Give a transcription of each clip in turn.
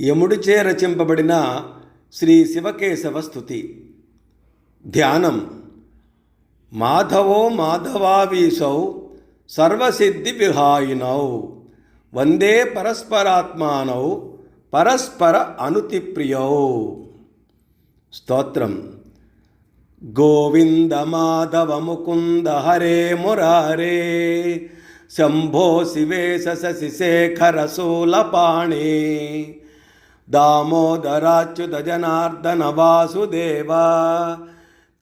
యముడిచే రచింపబడిన శ్రీ శివకేశవ స్తుతి. ధ్యానం. మాధవో మాధవావీశౌ సర్వసిద్ధి విహాయినౌ వందే పరస్పరాత్మానౌ పరస్పర అనుతిప్రియౌ. స్తోత్రం. గోవింద మాధవ ముకుంద హరే మురారే శంభో శివేశ శశిశేఖర శూలపాణే దామోదరాచ్యుత జనార్దన వాసుదేవ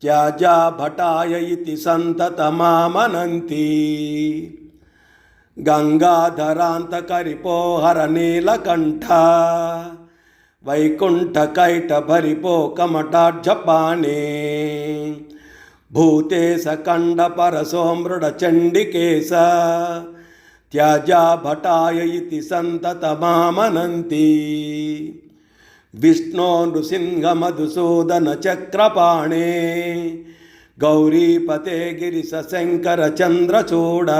త్యాజా భటాయ ఇతి సంతతమామనంతి. గంగాధరాంతకరిపోహర నీలకంఠ వైకుంఠకైట భరిపో కమటాఢ్యపాణే భూతేశ కండ పరసోమృడ చండికేశ త్యాజా భటాయ ఇతి సంతతమామనంతి. విష్ణో నృసింహ మధుసూదన చక్రపాణే గౌరీపతే గిరిశ శంకర చంద్రచూడ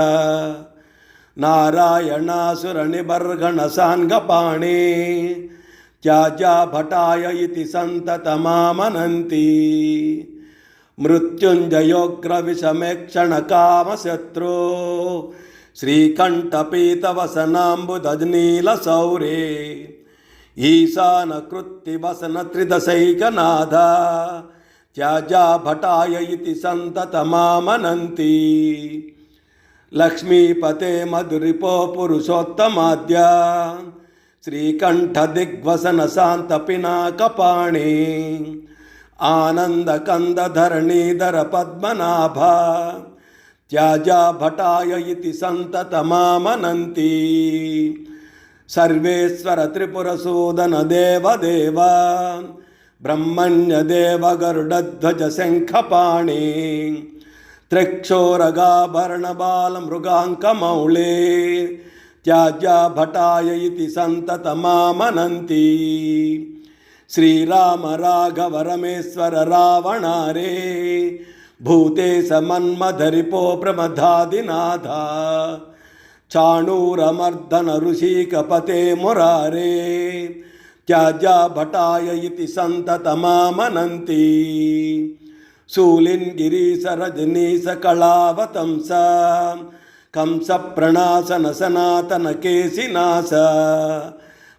నారాయణాసుర నిబర్గణ సాంగపాణే త్యాజా భటాయ ఇతి సంతతమామనంతి. మృత్యుంజయోగ్ర విషమేక్షణ కామశత్రు శ్రీకంఠపీతవసనాంబుదనీల సౌరే ఈశాన కృత్తి వసన త్రిదశైకనాథ త్యాజా భటాయ ఇతి సంతతమామనంతి. లక్ష్మీపతే మధురిపో పురుషోత్తమాద్య శ్రీకంఠ దిగ్వసన శాంత పినాకపాణే ఆనంద కంద ధరణీధర పద్మనాభ త్యాజా భటాయ ఇతి సంతతమామనంతి. సర్వేశ్వర త్రిపుర సూదన దేవదేవ బ్రహ్మణ్య దేవ గరుడధ్వజ శంఖపాణే త్రిక్షోరగాభరణ బాల మృగాంకమౌళే త్యాజా భటాయ ఇతి సంతతమామనంతి. శ్రీరామ రాఘవ రమేశ్వర రావణారే భూతేశ మన్మధరిపో ప్రమదాదినాథ చాణూరమర్దన ఋషికపతే మురారే త్యాజా భటాయ ఇతి సంతతమామనంతి. శూలిన్ గిరీశ రజనీశ కళావతంస కంస ప్రణాశన సనాతన కేశినాశ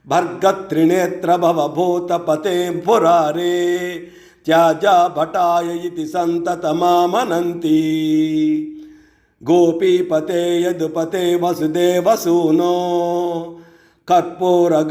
భర్గత్రినేత్ర భవభూతపతే పురారే త్యాజా భటాయ ఇతి సంతతమామనంతి. గోపీపతే యదుపతే వసుదేవసూనో కర్పూర